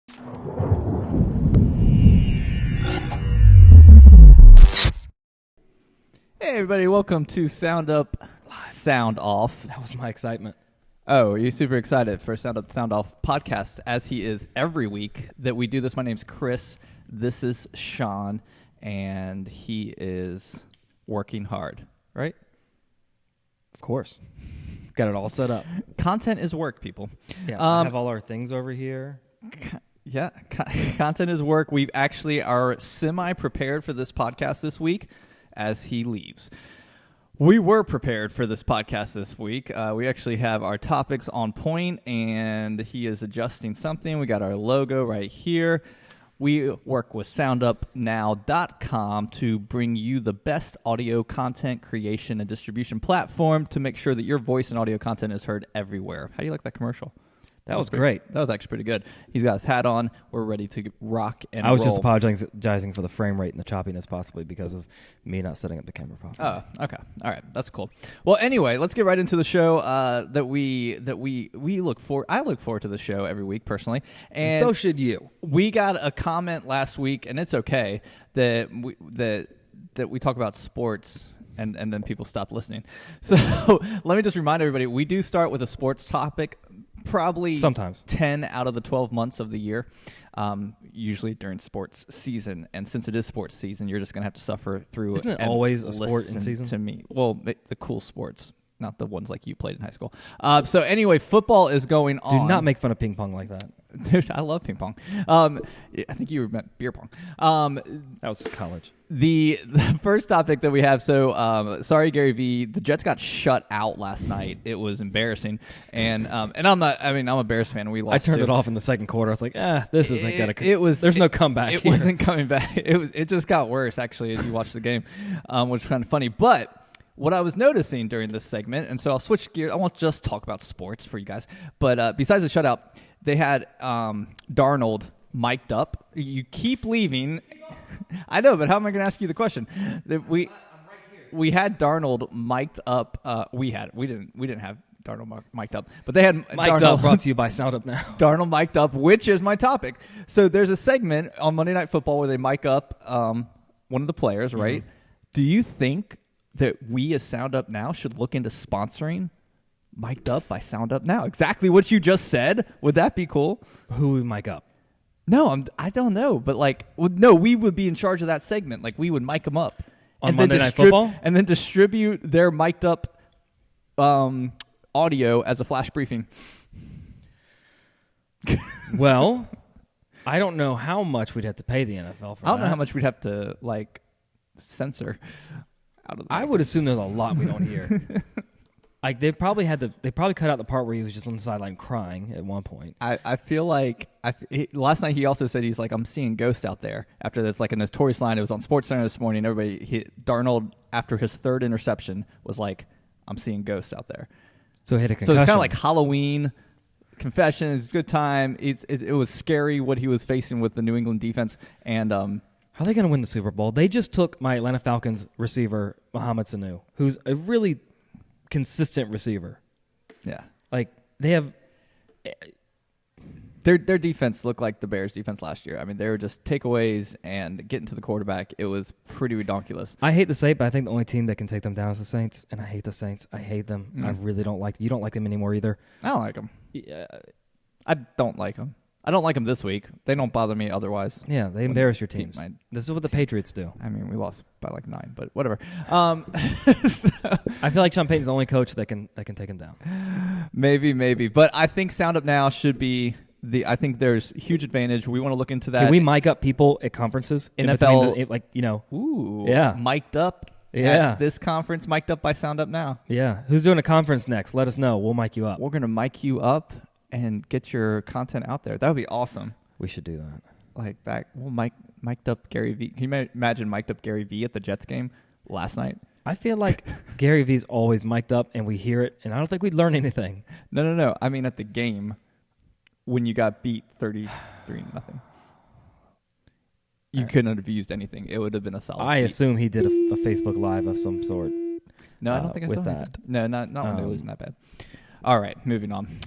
Hey everybody, welcome to SoundUp Sound Off. That was my excitement. Oh, are you super excited for SoundUp Sound Off podcast, as he is every week that we do this? My name's Chris, this is Sean, and he is working hard, right? Of course. Got it all set up. Content is work, people. Yeah, we have all our things over here. Yeah, content is work. We actually are semi-prepared for this podcast this week as he leaves. We were prepared for this podcast this week. We actually have our topics on point, and he is adjusting something. We got our logo right here. We work with SoundUpNow.com to bring you the best audio content creation and distribution platform to make sure that your voice and audio content is heard everywhere. How do you like that commercial? That was great. That was actually pretty good. He's got his hat on. We're ready to rock and roll. I was just apologizing for the frame rate and the choppiness, possibly because of me not setting up the camera properly. Oh, okay. All right. That's cool. Well, anyway, let's get right into the show that we look for. I look forward to the show every week personally, and so should you. We got a comment last week, and it's okay that we talk about sports. And then people stop listening. So let me just remind everybody, we do start with a sports topic probably sometimes 10 out of the 12 months of the year, usually during sports season. And since it is sports season, you're just going to have to suffer through it. Isn't it always a sport in season? To me. Well, the cool sports, not the ones like you played in high school. So anyway, football is going on. Do not make fun of ping pong like that. Dude, I love ping pong. I think you meant beer pong. That was college. The first topic that we have, sorry Gary V, the Jets got shut out last night. It was embarrassing, and I'm a Bears fan. We lost. I turned it off in the second quarter. I was like, this isn't gonna. There's no comeback. It wasn't coming back. It just got worse actually as you watch the game, which was kind of funny. But what I was noticing during this segment, and so I'll switch gears. I won't just talk about sports for you guys, but besides the shutout, they had Darnold mic'd up. You keep leaving. I know, but how am I going to ask you the question? I'm right here. We had Darnold mic'd up. We didn't have Darnold mic'd up, but they had mic'd up. Brought to you by SoundUp Now. Darnold mic'd up, which is my topic. So there's a segment on Monday Night Football where they mic up one of the players, right? Mm-hmm. Do you think that we as SoundUp Now should look into sponsoring Mic'd Up by SoundUp Now? Exactly what you just said. Would that be cool? Who would mic up? No, I don't know, but we would be in charge of that segment. Like, we would mic them up on Monday Night Football, and then distribute their mic'd up audio as a flash briefing. Well, I don't know how much we'd have to pay the NFL for that. I don't know how much we'd have to censor out of. I would assume there's a lot we don't hear. Like they probably cut out the part where he was just on the sideline crying at one point. I feel like last night he also said he's like, I'm seeing ghosts out there. After that's like a notorious line. It was on SportsCenter this morning. Darnold, after his third interception, was like, I'm seeing ghosts out there. So he hit a concussion. So it's kind of like Halloween confession. It's a good time. It was scary what he was facing with the New England defense. And how are they going to win the Super Bowl? They just took my Atlanta Falcons receiver Mohamed Sanu, who's a really consistent receiver. Yeah. Like they have their defense looked like the Bears defense last year. I mean, they were just takeaways and getting to the quarterback. It was pretty redonkulous. I hate to say it, but I think the only team that can take them down is the Saints, and I hate the Saints. I hate them. I really don't like. You don't like them anymore either. I don't like them. Yeah. I don't like them. I don't like them this week. They don't bother me otherwise. Yeah, they embarrass your teams. This is what the Patriots do. I mean, we lost by 9, but whatever. So, I feel like Sean Payton's the only coach that can take him down. Maybe. But I think SoundUp Now should be I think there's huge advantage. We want to look into that. Can we mic up people at conferences? NFL, ooh, yeah, mic'd up. Yeah, at this conference, mic'd up by SoundUp Now. Yeah, who's doing a conference next? Let us know. We'll mic you up. We're gonna mic you up and get your content out there. That would be awesome. We should do that. We'll mic'd up Gary V. Can you imagine mic'd up Gary V at the Jets game last night? I feel like Gary V's always mic'd up and we hear it, and I don't think we'd learn anything. No. I mean, at the game when you got beat 33-0. You couldn't have used anything. It would have been a solid beat. Assume he did a Facebook Live of some sort. No, I don't think I saw that. No, not when they were losing that bad. All right, moving on.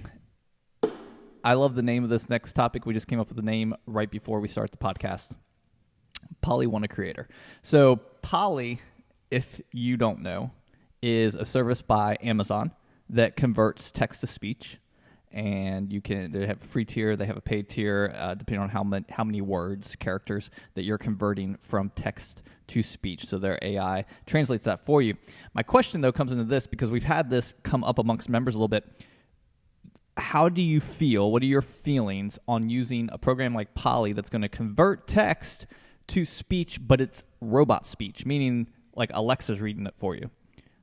I love the name of this next topic. We just came up with the name right before we start the podcast. Polly Want a Creator. So Polly, if you don't know, is a service by Amazon that converts text to speech. And they have a free tier, they have a paid tier, depending on how many words, characters that you're converting from text to speech. So their AI translates that for you. My question, though, comes into this because we've had this come up amongst members a little bit. How do you feel? What are your feelings on using a program like Polly that's going to convert text to speech, but it's robot speech, meaning like Alexa's reading it for you?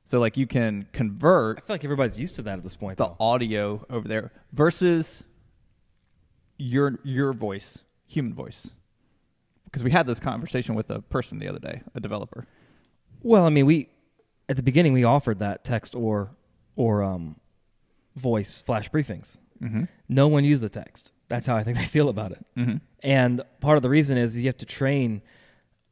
So like you can convert. I feel like everybody's used to that at this point. The audio over there versus your voice, human voice. Because we had this conversation with a person the other day, a developer. Well, I mean, at the beginning we offered that text or voice flash briefings. Mm-hmm. No one used the text. That's how I think they feel about it. Mm-hmm. And part of the reason is you have to train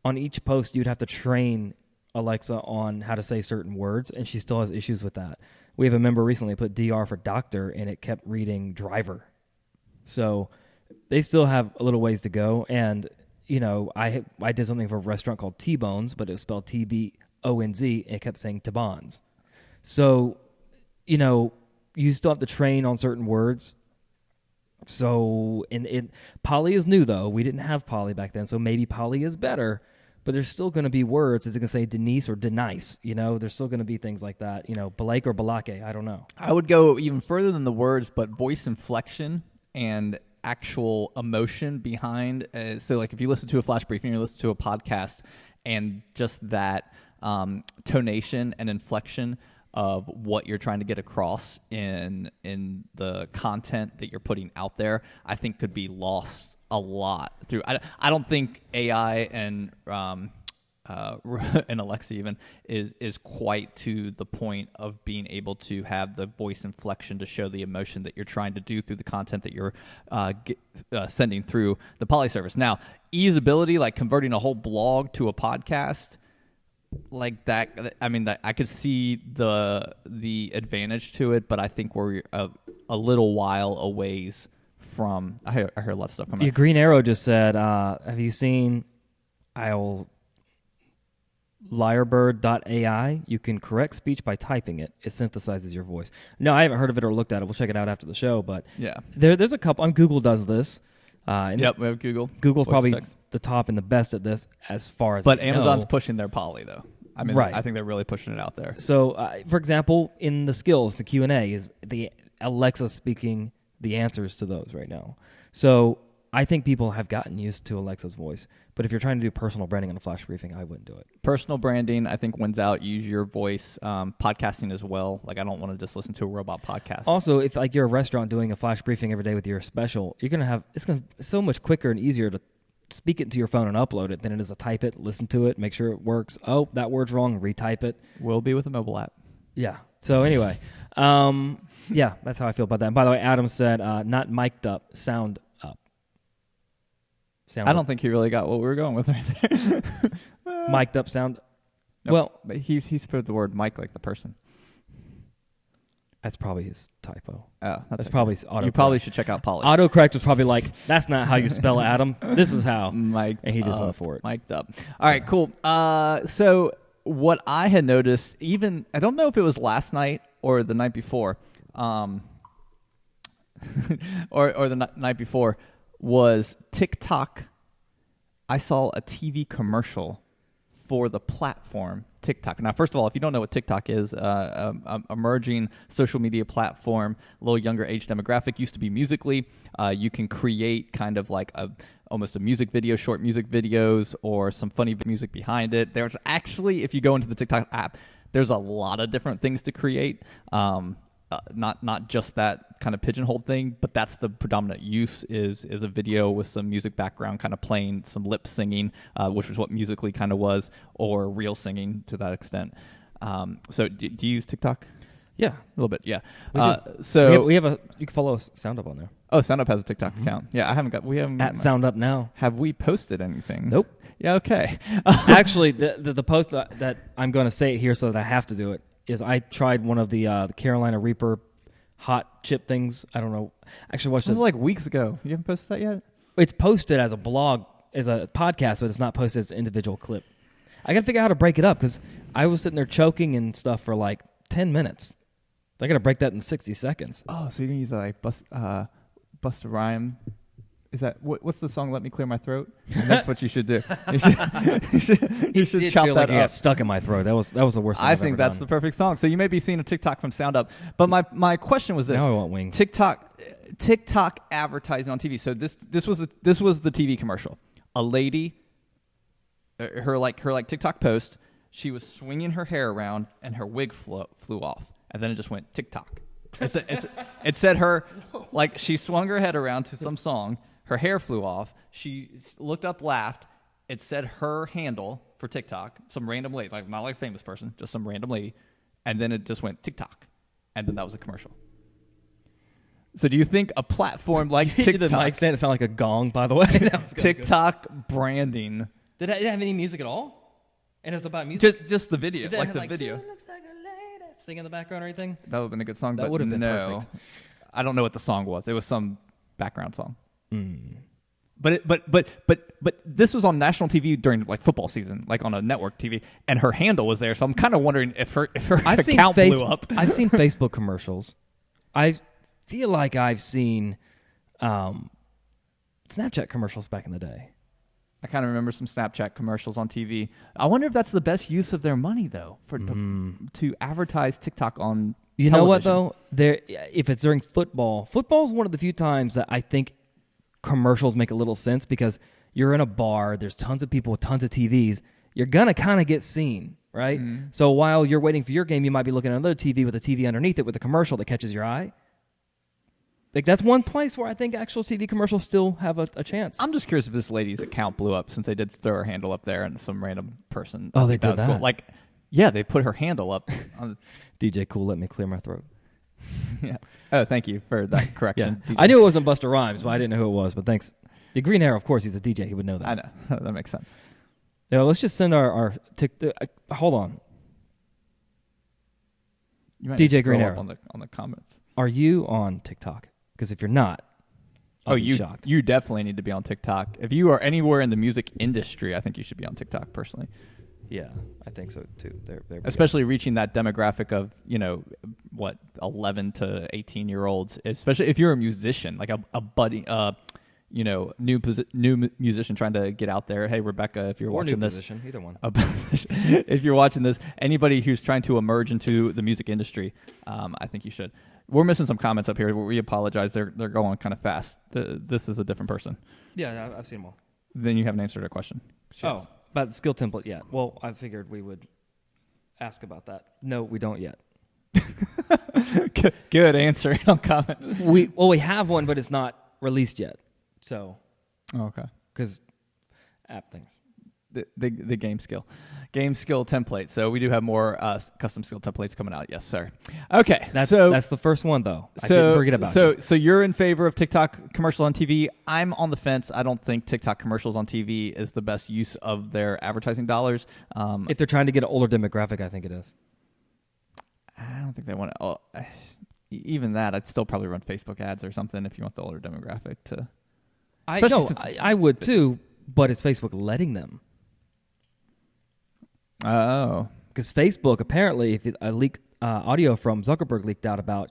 on each post. You'd have to train Alexa on how to say certain words, and she still has issues with that. We have a member recently put DR for doctor, and it kept reading driver. So they still have a little ways to go. And you know, I did something for a restaurant called T-Bones, but it was spelled T-B-O-N-Z, and it kept saying Tabons. So, you know, you still have to train on certain words. So, Polly is new, though. We didn't have Polly back then, so maybe Polly is better. But there's still going to be words. It's going to say Denise or Denise. You know, there's still going to be things like that. You know, Blake or Balake. I don't know. I would go even further than the words, but voice inflection and actual emotion behind. So, like, if you listen to a flash briefing, you listen to a podcast, and just that tonation and inflection of what you're trying to get across in the content that you're putting out there, I think could be lost a lot through. I don't think AI and Alexa even is quite to the point of being able to have the voice inflection to show the emotion that you're trying to do through the content that you're sending through the Poly service. Now, easeability, like converting a whole blog to a podcast, like that. I mean, I could see the advantage to it, but I think we're a little while a ways from. I heard a lot of stuff coming. Yeah, Green Arrow just said, have you seen Lyrebird.ai? You can correct speech by typing it. It synthesizes your voice. No, I haven't heard of it or looked at it. We'll check it out after the show. But yeah, there's a couple. Google does this. Yep, we have Google. Google's probably the top and the best at this as far as But I Amazon's know. pushing their Poly, though. I mean, right. I think they're really pushing it out there. So, for example, in the skills, the Q&A is the Alexa speaking the answers to those right now. So I think people have gotten used to Alexa's voice. But if you're trying to do personal branding on a flash briefing, I wouldn't do it. Personal branding, I think, wins out. Use your voice. Podcasting as well. Like, I don't want to just listen to a robot podcast. Also, if like you're a restaurant doing a flash briefing every day with your special, it's so much quicker and easier to speak it into your phone and upload it than it is to type it, listen to it, make sure it works. Oh, that word's wrong, retype it. Will be with a mobile app. Yeah. So anyway, yeah, that's how I feel about that. And by the way, Adam said, not mic'd up, sound up. I don't think he really got what we were going with right there. Mic'd up, sound. No, well, but he put the word mic like the person. That's probably his typo. Oh, that's probably his autocorrect. You probably should check out Poly. Autocorrect was probably like, that's not how you spell Adam. This is how. Mic'd and he just up, went for it. Mic'd up. All right, cool. So what I had noticed, even, I don't know if it was last night or the night before, or the night before, was TikTok. I saw a TV commercial for the platform TikTok. Now, first of all, if you don't know what TikTok is, emerging social media platform, a little younger age demographic, used to be Musical.ly. You can create kind of like almost a music video, short music videos, or some funny music behind it. There's actually, if you go into the TikTok app, there's a lot of different things to create. Not just that kind of pigeonhole thing, but that's the predominant use is a video with some music background kind of playing, some lip singing, which was what Musical.ly kind of was, or real singing to that extent. So do you use TikTok? Yeah. A little bit, yeah. So we have you can follow us, SoundUp on there. Oh, SoundUp has a TikTok account. Yeah, we haven't at SoundUp Now. Have we posted anything? Nope. Yeah, okay. Actually, the post that I'm going to say it here so that I have to do it is I tried one of the Carolina Reaper hot chip things. I don't know. Actually, watched It was like weeks ago. You haven't posted that yet? It's posted as a blog, as a podcast, but it's not posted as an individual clip. I got to figure out how to break it up because I was sitting there choking and stuff for like 10 minutes. I got to break that in 60 seconds. Oh, so you're gonna use like bust a rhyme? Is that what's the song? Let Me Clear My Throat. And that's what you should do. You should chop that like up. it got stuck in my throat. That was the worst thing I I've think ever that's done. the perfect song. So you may be seeing a TikTok from SoundUp, but my question was this: Now I want wings. TikTok advertising on TV. So this was the TV commercial. A lady, her TikTok post. She was swinging her hair around and her wig flew off, and then it just went TikTok. It said her, like, she swung her head around to some song. Her hair flew off. She looked up, laughed. It said her handle for TikTok, some random lady, like not like a famous person, just some random lady. And then it just went TikTok. And then that was a commercial. So do you think a platform like Did the TikTok, mic stand? It sounded like a gong, by the way. That was TikTok branding, Did it have any music at all? And it's about music? just the video, Did it like have, the video. "Dude, looks like a lady," sing in the background or anything? That would have been a good song, That but would have been no. perfect. I don't know what the song was. It was some background song. Mm. But this was on national TV during like football season, like on a network TV, and her handle was there. So I'm kind of wondering if her account blew up. I've seen Facebook commercials. I feel like I've seen Snapchat commercials back in the day. I kind of remember some Snapchat commercials on TV. I wonder if that's the best use of their money though, to advertise TikTok on. You television. know what though? If it's during football is one of the few times that I think commercials make a little sense because you're in a bar, there's tons of people with tons of TVs, you're gonna kind of get seen, right? So while you're waiting for your game, you might be looking at another TV with a TV underneath it with a commercial that catches your eye. Like that's one place where I think actual TV commercials still have a chance. I'm just curious if this lady's account blew up since they did throw her handle up there and some random person. Oh, they did was that? cool. Like, yeah, they put her handle up. On DJ Cool, let me clear my throat. yeah. Oh, thank you for that correction. I knew it wasn't Busta Rhymes, but I didn't know who it was. But thanks. The Green Arrow, of course, he's a DJ. He would know that. I know. That makes sense. Yeah, let's just send our hold on. You might DJ scroll Green up Arrow. on the comments. Are you on TikTok? Because if you're not, I'll be shocked. You definitely need to be on TikTok. If you are anywhere in the music industry, I think you should be on TikTok personally. Yeah, I think so too. There Especially reaching that demographic of 11 to 18-year-olds. Especially if you're a musician, like a budding, new musician trying to get out there. Hey, Rebecca, if you're or watching new this, position, either one. if you're watching this, anybody who's trying to emerge into the music industry, I think you should. We're missing some comments up here. We apologize. They're going kind of fast. This is a different person. Yeah, I've seen them all. Then you haven't answered a question. Oh, about the skill template yet? Well, I figured we would ask about that. No, we don't yet. Good answer on comments. We have one, but it's not released yet. So, Okay. Because app things. The game skill template. So we do have more custom skill templates coming out. Yes, sir. Okay. That's the first one though. I So, didn't forget about it. So you're in favor of TikTok commercials on TV. I'm on the fence. I don't think TikTok commercials on TV is the best use of their advertising dollars. If they're trying to get an older demographic, I think it is. I don't think they want to. Even that, I'd still probably run Facebook ads or something if you want the older demographic to. I would too, but it's Facebook letting them. Oh. Because Facebook, apparently, if a leak audio from Zuckerberg leaked out about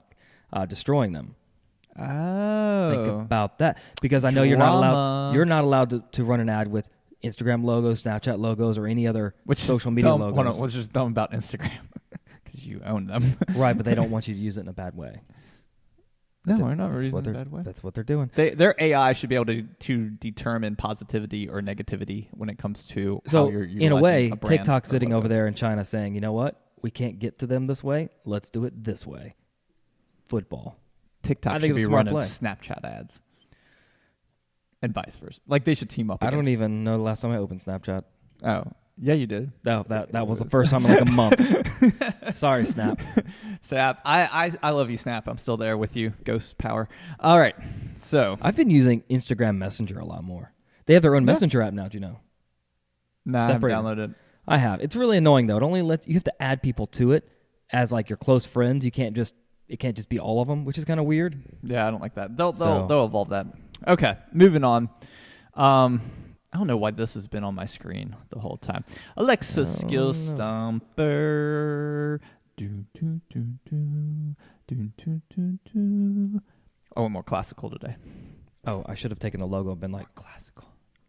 destroying them. Oh. Think about that. Because I know you're not allowed to run an ad with Instagram logos, Snapchat logos, or any other social media logos. Hold on, what's just dumb about Instagram? Because you own them. Right, but they don't want you to use it in a bad way. No, we're not using it in a bad way. That's what they're doing. Their AI should be able to determine positivity or negativity when it comes to how you're utilizing in a way, brand TikTok's or sitting logo. over there in China saying, you know what? We can't get to them this way. Let's do it this way. Football. TikTok I think should it's be a smart running play. Snapchat ads. And vice versa. Like they should team up. I don't even know the last time I opened Snapchat. Oh, yeah, you did. No, that was the first time in like a month. Sorry, Snap. Snap. I love you, Snap. I'm still there with you. Ghost power. All right. So I've been using Instagram Messenger a lot more. They have their own Messenger app now, do you know? I haven't Separate. downloaded it. I have. It's really annoying though. It only lets you have to add people to it as like your close friends. You can't just it can't just be all of them, which is kind of weird. Yeah, I don't like that. They'll evolve that. Okay, moving on. I don't know why this has been on my screen the whole time. Alexa skill stumper. Do, do, do, do, do, do, do, do. I want more classical today. Oh, I should have taken the logo and been like, Classical.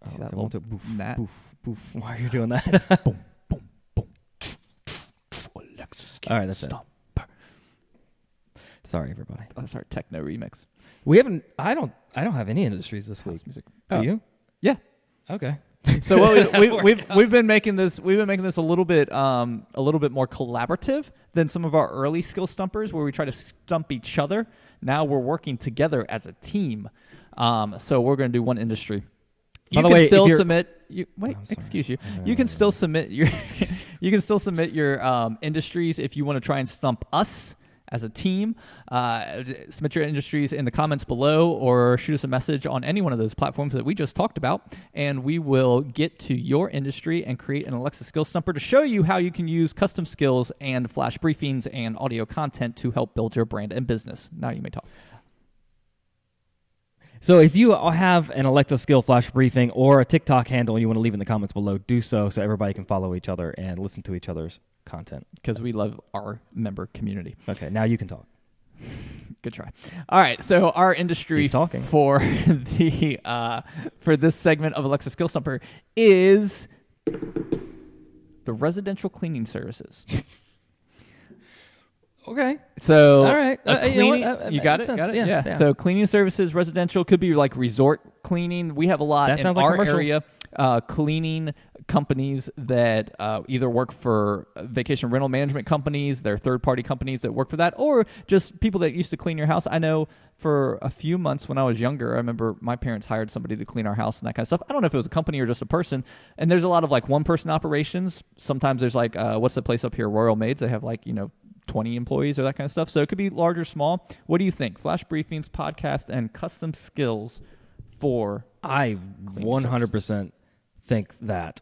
oh, See that I want to little boof, gnat? boof, boof. Why are you doing that? Boom, boom, boom. Alexa skill All right, that's it. stumper. Sorry, everybody. That's our techno remix. We haven't. I don't have any industries this week. House music. Do you? Yeah. Okay. So we've been making this a little bit more collaborative than some of our early skill stumpers where we try to stump each other. Now we're working together as a team. So we're going to do one industry. By the way, still if you're- submit. Excuse you. You can still submit your. You can still submit your industries if you want to try and stump us as a team. Submit your industries in the comments below or shoot us a message on any one of those platforms that we just talked about, and we will get to your industry and create an Alexa skill stumper to show you how you can use custom skills and flash briefings and audio content to help build your brand and business. Now you may talk. So if you have an Alexa skill flash briefing or a TikTok handle and you want to leave in the comments below, do so everybody can follow each other and listen to each other's content. Because we love our member community. Okay, now you can talk. Good try. All right, so our industry He's talking. for the for this segment of Alexa Skill Stumper is the residential cleaning services. Okay. So, all right. Cleaning, you got it? sense. Got it? Yeah. So, cleaning services, residential, could be like resort cleaning. We have a lot That in sounds like our commercial. area. Cleaning companies that either work for vacation rental management companies, they're third-party companies that work for that, or just people that used to clean your house. I know for a few months when I was younger, I remember my parents hired somebody to clean our house and that kind of stuff. I don't know if it was a company or just a person. And there's a lot of like one-person operations. Sometimes there's like, what's the place up here, Royal Maids? They have like, 20 employees or that kind of stuff. So it could be large or small. What do you think? Flash briefings, podcast, and custom skills for I cleaning 100% think that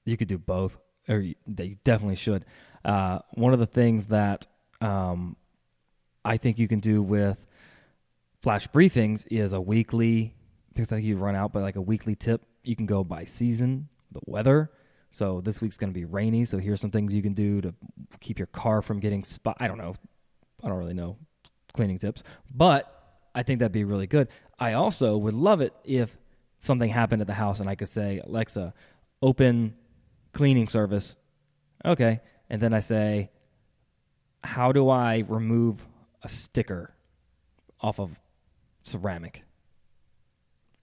you could do both, or they definitely should. One of the things that I think you can do with flash briefings is a weekly, because I think you run out, but like a weekly tip. You can go by season, the weather. So this week's going to be rainy, so here's some things you can do to keep your car from getting spot. I don't know. I don't really know cleaning tips, but I think that'd be really good. I also would love it if something happened at the house and I could say, Alexa, open cleaning service. Okay. And then I say, how do I remove a sticker off of ceramic?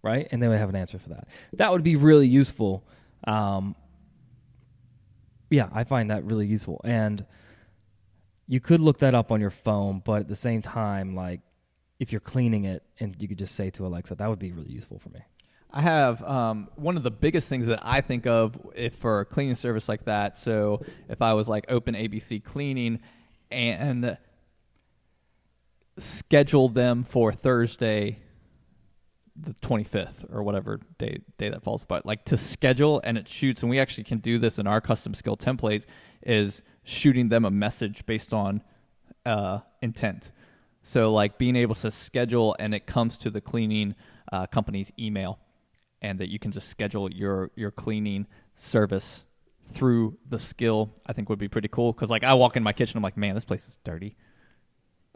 Right? And then we have an answer for that. That would be really useful. Yeah, I find that really useful. And you could look that up on your phone, but at the same time, like if you're cleaning it and you could just say to Alexa, that would be really useful for me. I have one of the biggest things that I think of if for a cleaning service like that. So if I was like open ABC cleaning and schedule them for Thursday, the 25th or whatever day that falls, but like to schedule and it shoots, and we actually can do this in our custom skill template, is shooting them a message based on intent. So like being able to schedule and it comes to the cleaning company's email, and that you can just schedule your cleaning service through the skill, I think would be pretty cool. Because like I walk in my kitchen, I'm like, man, this place is dirty.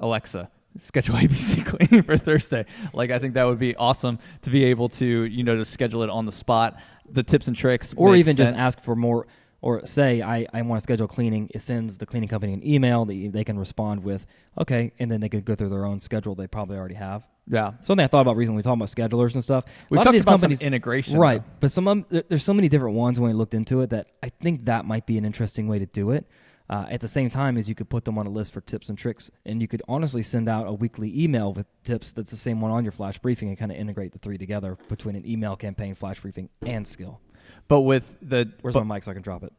Alexa, schedule ABC cleaning for Thursday. Like I think that would be awesome to be able to, to schedule it on the spot. The tips and tricks, or even sense. Just ask for more, or say I want to schedule cleaning. It sends the cleaning company an email that they can respond with, okay, and then they could go through their own schedule they probably already have. Yeah, something I thought about recently. We talking about schedulers and stuff. We talked about some integration, right? Though. But there's so many different ones when we looked into it that I think that might be an interesting way to do it. At the same time as you could put them on a list for tips and tricks, and you could honestly send out a weekly email with tips that's the same one on your flash briefing and kind of integrate the three together between an email campaign, flash briefing, and skill. But with the... Where's my mic so I can drop it?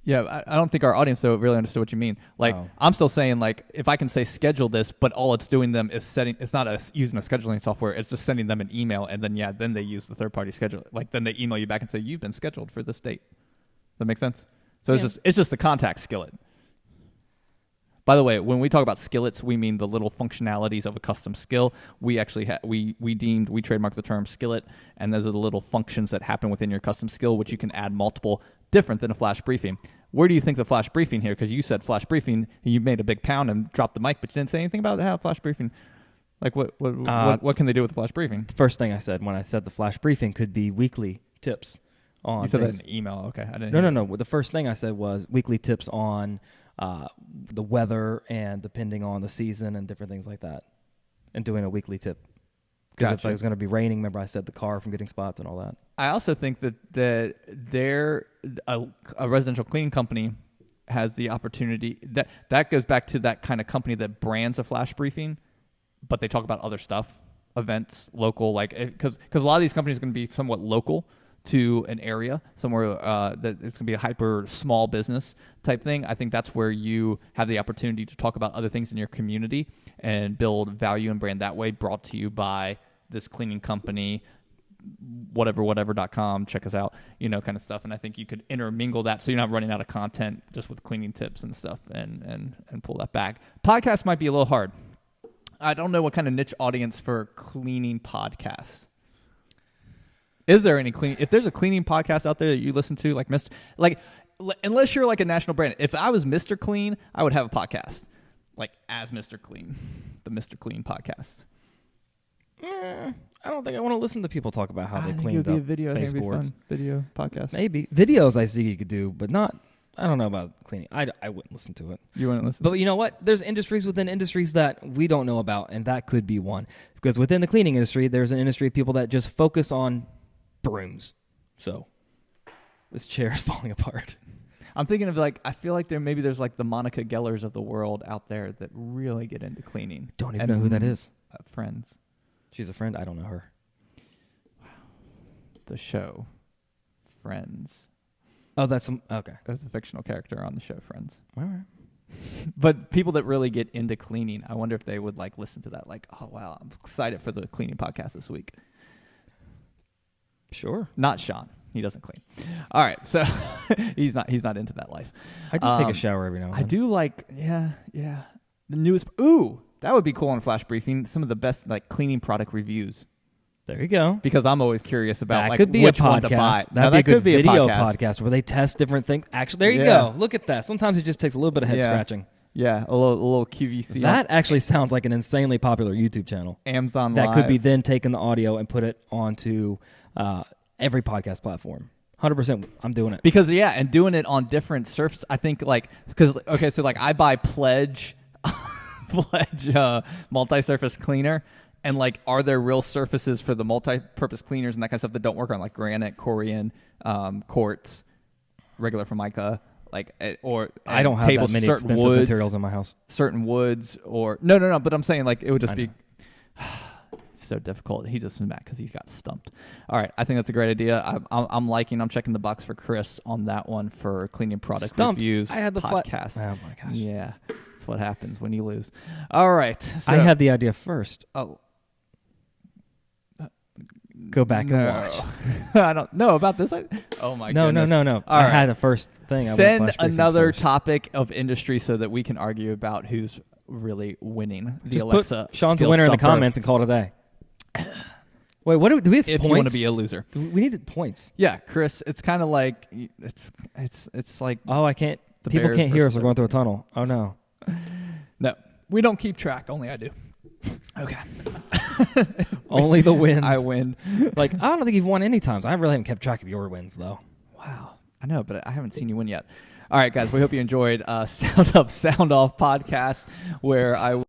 Yeah, I don't think our audience, though, really understood what you mean. Like, I'm still saying, like, if I can say schedule this, but all it's doing them is setting... It's not using a scheduling software. It's just sending them an email, and then, then they use the third-party schedule. Like, then they email you back and say, you've been scheduled for this date. Does that make sense? So it's just the contact skillet. By the way, when we talk about skillets, we mean the little functionalities of a custom skill. We actually we trademarked the term skillet, and those are the little functions that happen within your custom skill, which you can add multiple, different than a flash briefing. Where do you think the flash briefing here? Because you said flash briefing, and you made a big pound and dropped the mic, but you didn't say anything about how flash briefing. Like what can they do with the flash briefing? The first thing I said when I said the flash briefing could be weekly tips on. You said things. that in an email. Okay, I didn't. No. The first thing I said was weekly tips on the weather and depending on the season and different things like that, and doing a weekly tip. Because if it was going to be raining, remember I said the car from getting spots and all that. I also think that a residential cleaning company has the opportunity that goes back to that kind of company that brands a flash briefing, but they talk about other stuff, events, local, like because a lot of these companies are going to be somewhat local to an area somewhere that it's going to be a hyper small business type thing. I think that's where you have the opportunity to talk about other things in your community and build value and brand that way, brought to you by this cleaning company, whatever.com, check us out, kind of stuff. And I think you could intermingle that so you're not running out of content just with cleaning tips and stuff and pull that back. Podcast might be a little hard. I don't know what kind of niche audience for cleaning podcasts. Is there any cleaning? If there's a cleaning podcast out there that you listen to, unless you're like a national brand. If I was Mr. Clean, I would have a podcast, like as Mr. Clean, the Mr. Clean podcast. I don't think I want to listen to people talk about how they cleaned up a video. Baseboards. Video podcast. Maybe videos I see you could do, but not. I don't know about cleaning. I wouldn't listen to it. You wouldn't listen? But you know what? There's industries within industries that we don't know about, and that could be one. Because within the cleaning industry, there's an industry of people that just focus on brooms. So this chair is falling apart. I'm thinking of I feel like there's like the Monica Gellers of the world out there that really get into cleaning. Don't even know who that is. Friends. She's a friend? I don't know her. Wow. The show Friends. Oh, that's okay. There's a fictional character on the show Friends. All right. But people that really get into cleaning, I wonder if they would listen to that. Oh wow, I'm excited for the cleaning podcast this week. Sure. Not Sean. He doesn't clean. All right, so he's not into that life. I do take a shower every now and then. I do the newest. Ooh, that would be cool on Flash Briefing. Some of the best cleaning product reviews. There you go. Because I'm always curious about that could be which a podcast. one to buy. That'd be a good video podcast where they test different things. Actually, there you go. Look at that. Sometimes it just takes a little bit of head scratching. Yeah, a little QVC. That actually sounds like an insanely popular YouTube channel. Amazon That Live. could be then taking the audio and put it onto every podcast platform. 100%, I'm doing it. Because and doing it on different surfaces. I think I buy Pledge multi-surface cleaner. And are there real surfaces for the multi-purpose cleaners and that kind of stuff that don't work on granite, Corian, quartz, regular Formica, or I don't have that many expensive materials in my house. Certain woods or no. But I'm saying it would just be it's so difficult. He just is mad because he's got stumped. All right, I think that's a great idea. I'm checking the box for Chris on that one for cleaning product reviews. I had the podcast. Oh my gosh. Yeah, that's what happens when you lose. All right, so, I had the idea first. Oh. Go back and watch. I don't know about this. Oh my goodness. No. All I right. had a first thing. Send another topic of industry so that we can argue about who's really winning the Just Alexa. Put Sean's a winner in the comments and call it a day. Wait, what do we have? If points? You want to be a loser, we need points. Yeah, Chris. It's kind of like it's like. Oh, I can't. People can't hear us. We're going through a tunnel. Oh no. No, we don't keep track. Only I do. Okay. Only the wins. I win. I don't think you've won any times. I really haven't kept track of your wins, though. Wow. I know, but I haven't seen you win yet. All right, guys. We hope you enjoyed SoundUp, Sound Off podcast, where I...